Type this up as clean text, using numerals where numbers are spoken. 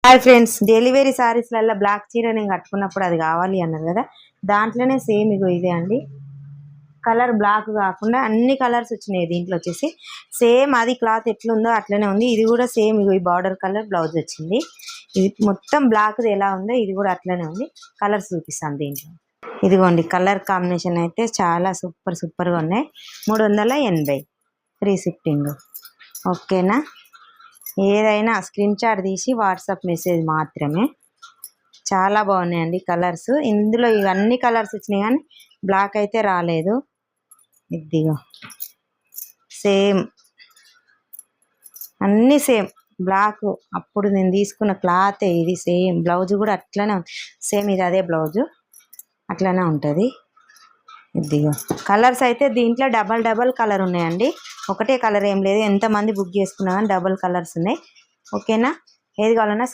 Hi friends, delivery సారీస్లలో black చీర నేను కట్టుకున్నప్పుడు అది కావాలి అన్నారు కదా, దాంట్లోనే సేమ్ ఇగో ఇదే అండి. కలర్ బ్లాక్ కాకుండా అన్ని కలర్స్ వచ్చినాయి దీంట్లో వచ్చేసి. సేమ్ అది క్లాత్ ఎట్లుందో అట్లనే ఉంది. ఇది కూడా సేమ్ ఇగో ఈ బార్డర్ కలర్ బ్లౌజ్ వచ్చింది. ఇది మొత్తం బ్లాక్ది ఎలా ఉందో ఇది కూడా అట్లనే ఉంది. కలర్స్ చూపిస్తాను దీంట్లో. ఇదిగోండి కలర్ కాంబినేషన్ అయితే చాలా సూపర్గా ఉన్నాయి. 380 ఫ్రీ షిప్పింగ్. ఓకేనా? ఏదైనా స్క్రీన్ షాట్ తీసి వాట్సాప్ మెసేజ్ మాత్రమే. చాలా బాగున్నాయండి కలర్స్. ఇందులో ఇవన్నీ కలర్స్ వచ్చినాయి కానీ బ్లాక్ అయితే రాలేదు. ఇదిగో సేమ్ అన్నీ సేమ్ బ్లాక్. అప్పుడు నేను తీసుకున్న క్లాత్ ఇది. సేమ్ బ్లౌజ్ కూడా అట్లనే సేమ్ ఇది అదే బ్లౌజు అట్లనే ఉంటుంది. ఇదిగో కలర్స్ అయితే దీంట్లో డబల్ కలర్ ఉన్నాయండి. ఒకటే కలర్ ఏం లేదు. ఎంతమంది బుక్ చేసుకున్నా కానీ డబల్ కలర్స్ ఉన్నాయి. ఓకేనా? ఏది కావాలన్నా